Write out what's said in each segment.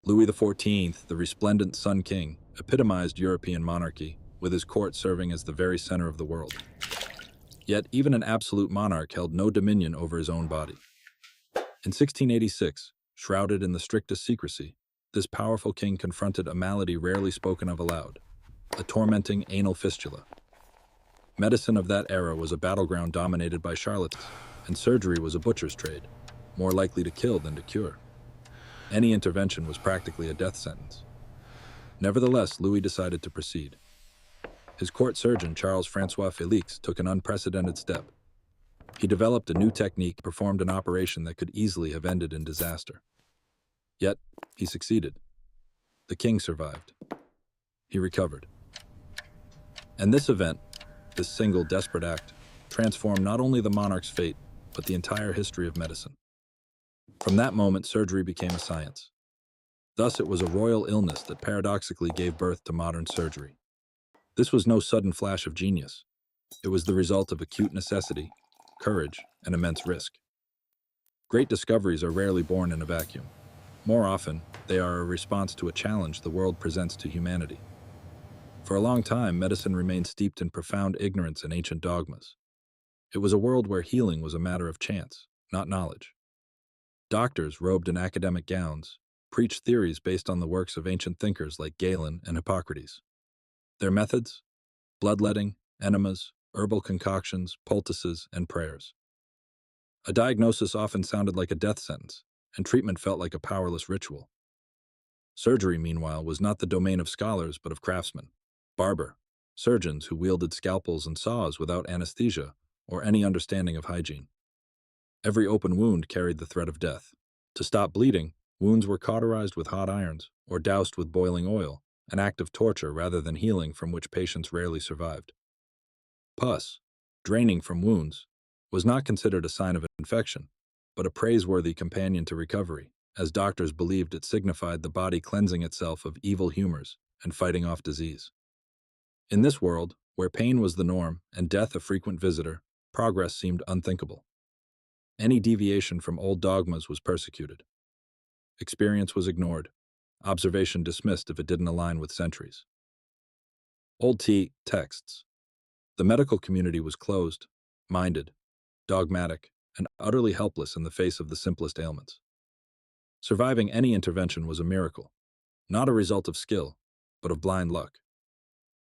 Louis XIV, the resplendent Sun King, epitomized European monarchy, with his court serving as the very center of the world. Yet even an absolute monarch held no dominion over his own body. In 1686, shrouded in the strictest secrecy, this powerful king confronted a malady rarely spoken of aloud, a tormenting anal fistula. Medicine of that era was a battleground dominated by charlatans, and surgery was a butcher's trade, more likely to kill than to cure. Any intervention was practically a death sentence. Nevertheless, Louis decided to proceed. His court surgeon, Charles-François Félix, took an unprecedented step. He developed a new technique, performed an operation that could easily have ended in disaster. Yet, he succeeded. The king survived. He recovered. And this event, this single desperate act, transformed not only the monarch's fate, but the entire history of medicine. From that moment, surgery became a science. Thus, it was a royal illness that paradoxically gave birth to modern surgery. This was no sudden flash of genius. It was the result of acute necessity, courage, and immense risk. Great discoveries are rarely born in a vacuum. More often, they are a response to a challenge the world presents to humanity. For a long time, medicine remained steeped in profound ignorance and ancient dogmas. It was a world where healing was a matter of chance, not knowledge. Doctors, robed in academic gowns, preached theories based on the works of ancient thinkers like Galen and Hippocrates. Their methods? Bloodletting, enemas, herbal concoctions, poultices, and prayers. A diagnosis often sounded like a death sentence, and treatment felt like a powerless ritual. Surgery, meanwhile, was not the domain of scholars but of craftsmen. Barber, surgeons who wielded scalpels and saws without anesthesia or any understanding of hygiene. Every open wound carried the threat of death. To stop bleeding, wounds were cauterized with hot irons or doused with boiling oil, an act of torture rather than healing from which patients rarely survived. Pus, draining from wounds, was not considered a sign of infection, but a praiseworthy companion to recovery, as doctors believed it signified the body cleansing itself of evil humors and fighting off disease. In this world, where pain was the norm and death a frequent visitor, progress seemed unthinkable. Any deviation from old dogmas was persecuted. Experience was ignored, observation dismissed if it didn't align with centuries. Old texts. The medical community was closed, minded, dogmatic, and utterly helpless in the face of the simplest ailments. Surviving any intervention was a miracle, not a result of skill, but of blind luck.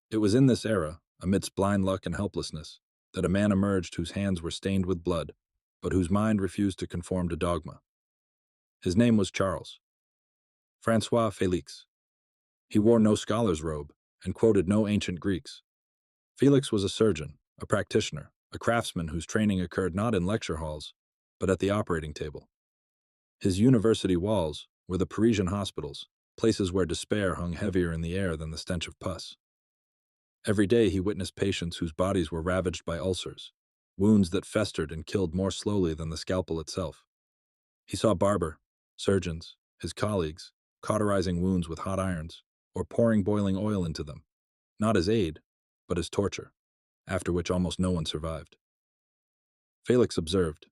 It was in this era, amidst blind luck and helplessness, that a man emerged whose hands were stained with blood, but whose mind refused to conform to dogma. His name was Charles-François Félix. He wore no scholar's robe and quoted no ancient Greeks. Félix was a surgeon, a practitioner, a craftsman whose training occurred not in lecture halls, but at the operating table. His university walls were the Parisian hospitals, places where despair hung heavier in the air than the stench of pus. Every day he witnessed patients whose bodies were ravaged by ulcers, wounds that festered and killed more slowly than the scalpel itself. He saw Barber, surgeons, his colleagues, cauterizing wounds with hot irons, or pouring boiling oil into them, not as aid, but as torture, after which almost no one survived. Félix observed.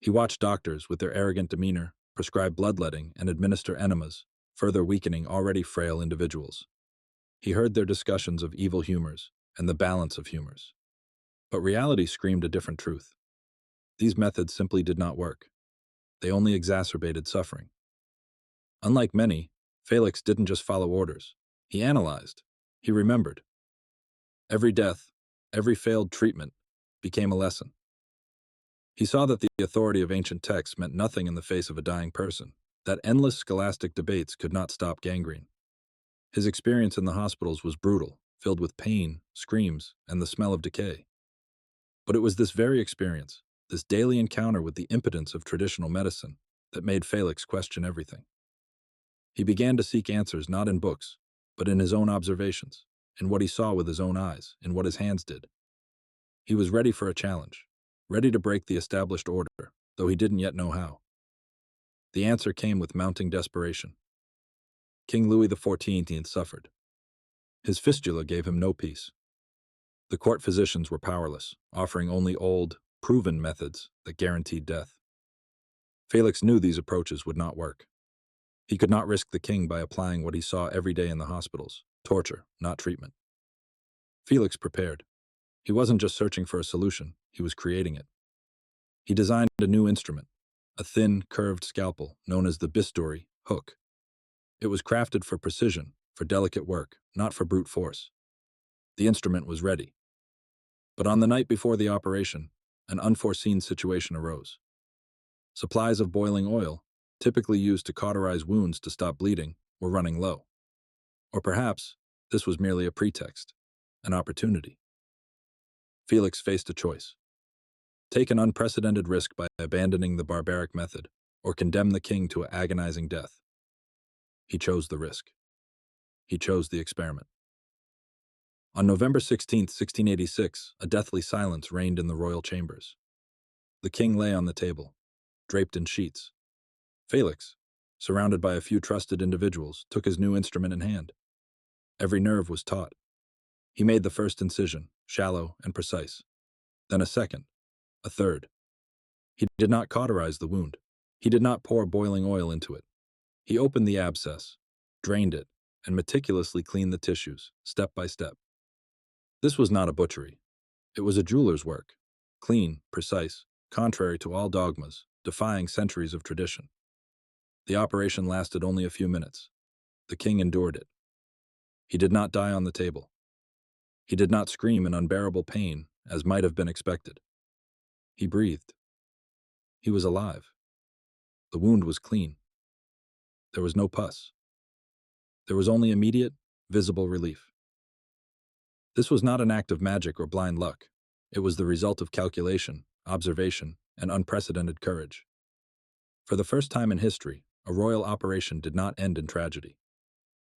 He watched doctors, with their arrogant demeanor, prescribe bloodletting and administer enemas, further weakening already frail individuals. He heard their discussions of evil humors and the balance of humors. But reality screamed a different truth. These methods simply did not work. They only exacerbated suffering. Unlike many, Félix didn't just follow orders. He analyzed. He remembered. Every death, every failed treatment, became a lesson. He saw that the authority of ancient texts meant nothing in the face of a dying person, that endless scholastic debates could not stop gangrene. His experience in the hospitals was brutal, filled with pain, screams, and the smell of decay. But it was this very experience, this daily encounter with the impotence of traditional medicine, that made Félix question everything. He began to seek answers not in books, but in his own observations, in what he saw with his own eyes, in what his hands did. He was ready for a challenge, ready to break the established order, though he didn't yet know how. The answer came with mounting desperation. King Louis XIV suffered. His fistula gave him no peace. The court physicians were powerless, offering only old, proven methods that guaranteed death. Félix knew these approaches would not work. He could not risk the king by applying what he saw every day in the hospitals: torture, not treatment. Felix prepared. He wasn't just searching for a solution, he was creating it. He designed a new instrument, a thin, curved scalpel known as the bisturi hook. It was crafted for precision, for delicate work, not for brute force. The instrument was ready. But on the night before the operation, an unforeseen situation arose. Supplies of boiling oil, typically used to cauterize wounds to stop bleeding, were running low. Or perhaps this was merely a pretext, an opportunity. Felix faced a choice: take an unprecedented risk by abandoning the barbaric method, or condemn the king to an agonizing death. He chose the risk. He chose the experiment. On November 16, 1686, a deathly silence reigned in the royal chambers. The king lay on the table, draped in sheets. Felix, surrounded by a few trusted individuals, took his new instrument in hand. Every nerve was taut. He made the first incision, shallow and precise. Then a second, a third. He did not cauterize the wound. He did not pour boiling oil into it. He opened the abscess, drained it, and meticulously cleaned the tissues, step by step. This was not a butchery. It was a jeweler's work, clean, precise, contrary to all dogmas, defying centuries of tradition. The operation lasted only a few minutes. The king endured it. He did not die on the table. He did not scream in unbearable pain, as might have been expected. He breathed. He was alive. The wound was clean. There was no pus. There was only immediate, visible relief. This was not an act of magic or blind luck. It was the result of calculation, observation, and unprecedented courage. For the first time in history, a royal operation did not end in tragedy.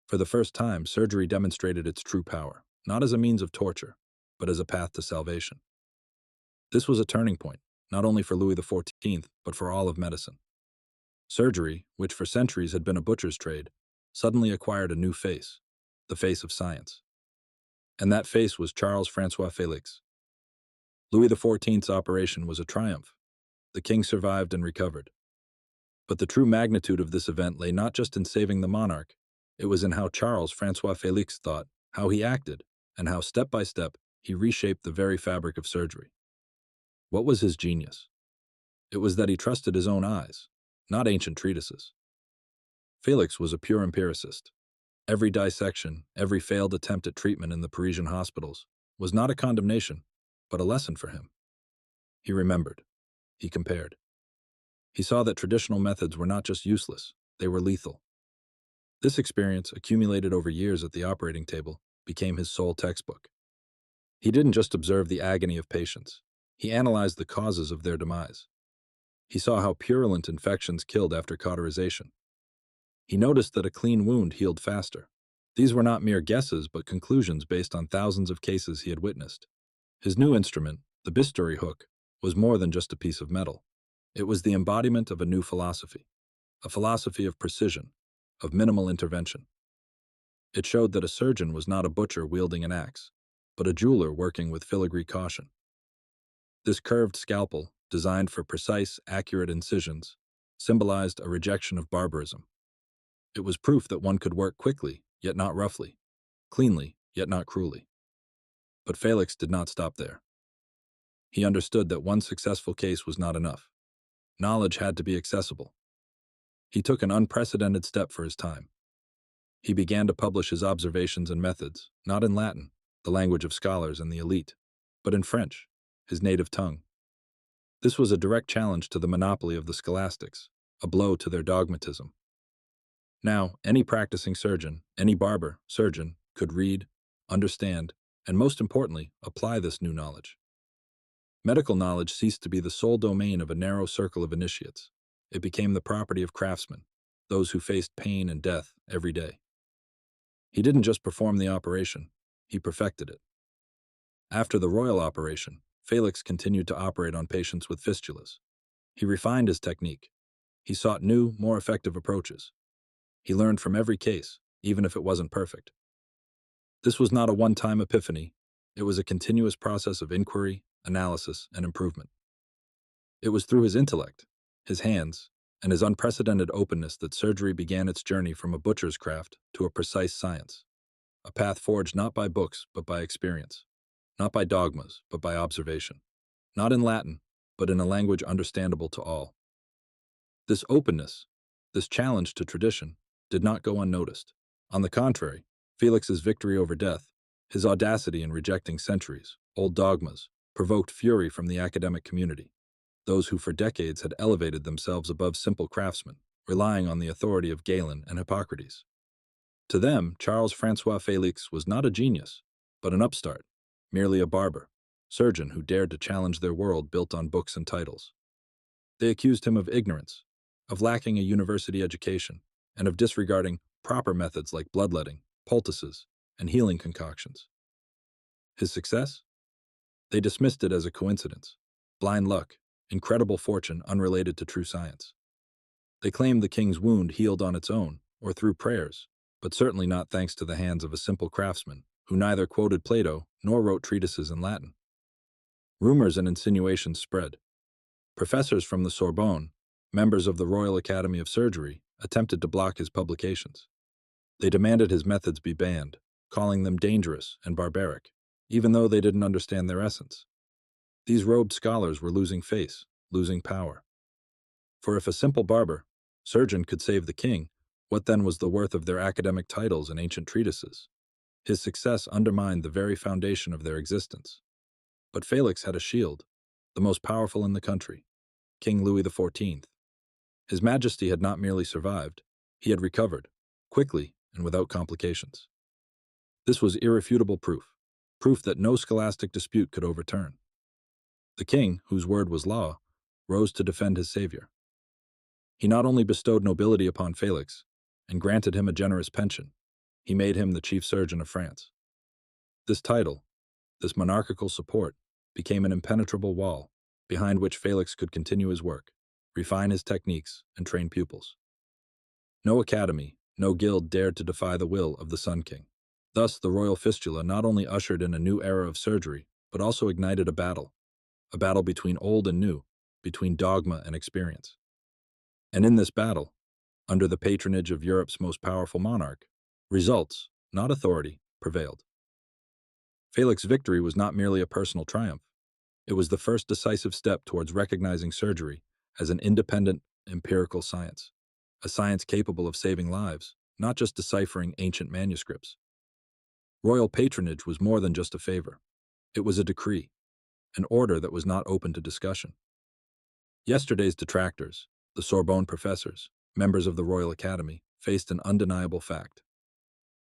For the first time, surgery demonstrated its true power, not as a means of torture, but as a path to salvation. This was a turning point, not only for Louis XIV, but for all of medicine. Surgery, which for centuries had been a butcher's trade, suddenly acquired a new face, the face of science. And that face was Charles-François Félix. Louis XIV's operation was a triumph. The king survived and recovered. But the true magnitude of this event lay not just in saving the monarch, it was in how Charles-François Félix thought, how he acted, and how step by step he reshaped the very fabric of surgery. What was his genius? It was that he trusted his own eyes, not ancient treatises. Félix was a pure empiricist. Every dissection, every failed attempt at treatment in the Parisian hospitals was not a condemnation, but a lesson for him. He remembered. He compared. He saw that traditional methods were not just useless, they were lethal. This experience, accumulated over years at the operating table, became his sole textbook. He didn't just observe the agony of patients. He analyzed the causes of their demise. He saw how purulent infections killed after cauterization. He noticed that a clean wound healed faster. These were not mere guesses, but conclusions based on thousands of cases he had witnessed. His new instrument, the bisturi hook, was more than just a piece of metal. It was the embodiment of a new philosophy, a philosophy of precision, of minimal intervention. It showed that a surgeon was not a butcher wielding an axe, but a jeweler working with filigree caution. This curved scalpel, designed for precise, accurate incisions, symbolized a rejection of barbarism. It was proof that one could work quickly, yet not roughly, cleanly, yet not cruelly. But Félix did not stop there. He understood that one successful case was not enough. Knowledge had to be accessible. He took an unprecedented step for his time. He began to publish his observations and methods, not in Latin, the language of scholars and the elite, but in French, his native tongue. This was a direct challenge to the monopoly of the scholastics, a blow to their dogmatism. Now, any practicing surgeon, any barber, surgeon, could read, understand, and most importantly, apply this new knowledge. Medical knowledge ceased to be the sole domain of a narrow circle of initiates. It became the property of craftsmen, those who faced pain and death every day. He didn't just perform the operation, he perfected it. After the royal operation, Félix continued to operate on patients with fistulas. He refined his technique. He sought new, more effective approaches. He learned from every case, even if it wasn't perfect. This was not a one-time epiphany. It was a continuous process of inquiry, analysis, and improvement. It was through his intellect, his hands, and his unprecedented openness that surgery began its journey from a butcher's craft to a precise science, a path forged not by books but by experience, not by dogmas but by observation, not in Latin but in a language understandable to all. This openness, this challenge to tradition, did not go unnoticed. On the contrary, Felix's victory over death, his audacity in rejecting centuries, old dogmas, provoked fury from the academic community, those who for decades had elevated themselves above simple craftsmen, relying on the authority of Galen and Hippocrates. To them, Charles-François Félix was not a genius, but an upstart, merely a barber, surgeon who dared to challenge their world built on books and titles. They accused him of ignorance, of lacking a university education, and of disregarding proper methods like bloodletting, poultices, and healing concoctions. His success? They dismissed it as a coincidence, blind luck, incredible fortune unrelated to true science. They claimed the king's wound healed on its own, or through prayers, but certainly not thanks to the hands of a simple craftsman who neither quoted Plato nor wrote treatises in Latin. Rumors and insinuations spread. Professors from the Sorbonne, members of the Royal Academy of Surgery, attempted to block his publications. They demanded his methods be banned, calling them dangerous and barbaric, even though they didn't understand their essence. These robed scholars were losing face, losing power. For if a simple barber, surgeon could save the king, what then was the worth of their academic titles and ancient treatises? His success undermined the very foundation of their existence. But Felix had a shield, the most powerful in the country, King Louis XIV. His Majesty had not merely survived, he had recovered, quickly and without complications. This was irrefutable proof that no scholastic dispute could overturn. The king, whose word was law, rose to defend his savior. He not only bestowed nobility upon Felix and granted him a generous pension, he made him the chief surgeon of France. This title, this monarchical support, became an impenetrable wall behind which Felix could continue his work, refine his techniques, and train pupils. No academy, no guild dared to defy the will of the Sun King. Thus, the royal fistula not only ushered in a new era of surgery, but also ignited a battle between old and new, between dogma and experience. And in this battle, under the patronage of Europe's most powerful monarch, results, not authority, prevailed. Felix's victory was not merely a personal triumph. It was the first decisive step towards recognizing surgery as an independent, empirical science, a science capable of saving lives, not just deciphering ancient manuscripts. Royal patronage was more than just a favor. It was a decree, an order that was not open to discussion. Yesterday's detractors, the Sorbonne professors, members of the Royal Academy, faced an undeniable fact.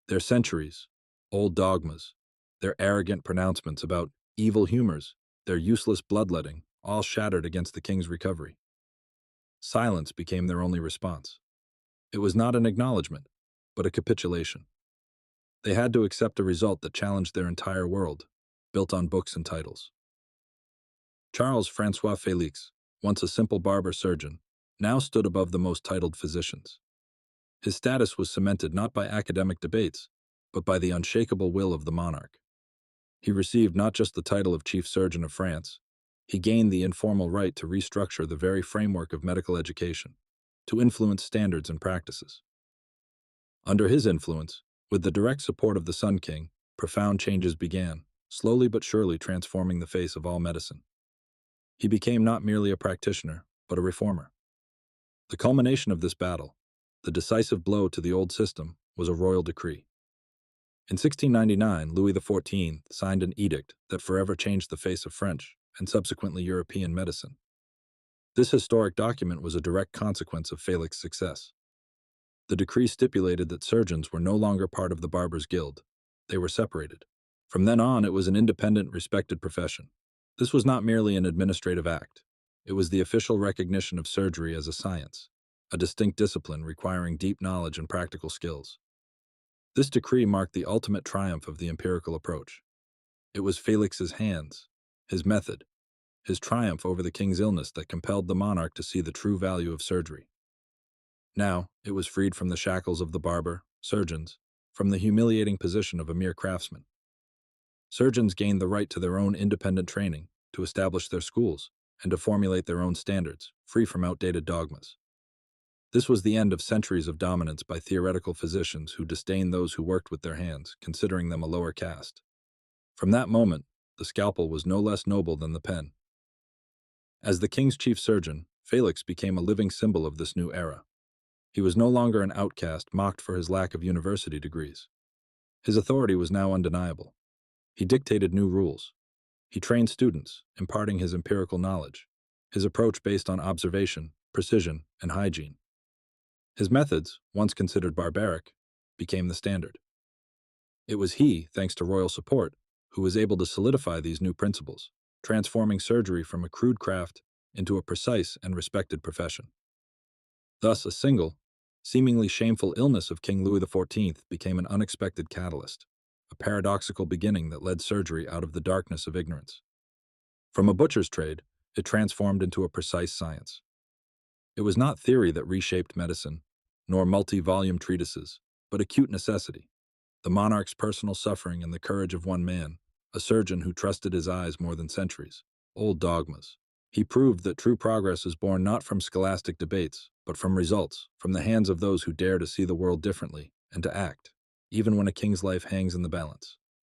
Their centuries, old dogmas, their arrogant pronouncements about evil humors, their useless bloodletting, all shattered against the king's recovery. Silence became their only response. It was not an acknowledgement, but a capitulation. They had to accept a result that challenged their entire world, built on books and titles. Charles-François Félix, once a simple barber surgeon, now stood above the most titled physicians. His status was cemented not by academic debates, but by the unshakable will of the monarch. He received not just the title of chief surgeon of France, he gained the informal right to restructure the very framework of medical education, to influence standards and practices. Under his influence, with the direct support of the Sun King, profound changes began, slowly but surely transforming the face of all medicine. He became not merely a practitioner, but a reformer. The culmination of this battle, the decisive blow to the old system, was a royal decree. In 1699, Louis XIV signed an edict that forever changed the face of French and subsequently European medicine. This historic document was a direct consequence of Felix's success. The decree stipulated that surgeons were no longer part of the Barbers' Guild. They were separated. From then on, it was an independent, respected profession. This was not merely an administrative act. It was the official recognition of surgery as a science, a distinct discipline requiring deep knowledge and practical skills. This decree marked the ultimate triumph of the empirical approach. It was Felix's hands, his method, his triumph over the king's illness that compelled the monarch to see the true value of surgery. Now, it was freed from the shackles of the barber, surgeons, from the humiliating position of a mere craftsman. Surgeons gained the right to their own independent training, to establish their schools, and to formulate their own standards, free from outdated dogmas. This was the end of centuries of dominance by theoretical physicians who disdained those who worked with their hands, considering them a lower caste. From that moment, the scalpel was no less noble than the pen. As the king's chief surgeon, Felix became a living symbol of this new era. He was no longer an outcast mocked for his lack of university degrees. His authority was now undeniable. He dictated new rules. He trained students, imparting his empirical knowledge, his approach based on observation, precision, and hygiene. His methods, once considered barbaric, became the standard. It was he, thanks to royal support, who was able to solidify these new principles, transforming surgery from a crude craft into a precise and respected profession. Thus, a single, seemingly shameful illness of King Louis XIV became an unexpected catalyst, a paradoxical beginning that led surgery out of the darkness of ignorance. From a butcher's trade, it transformed into a precise science. It was not theory that reshaped medicine, nor multi-volume treatises, but acute necessity, the monarch's personal suffering and the courage of one man, a surgeon who trusted his eyes more than centuries, old dogmas. He proved that true progress is born not from scholastic debates, but from results, from the hands of those who dare to see the world differently and to act, even when a king's life hangs in the balance.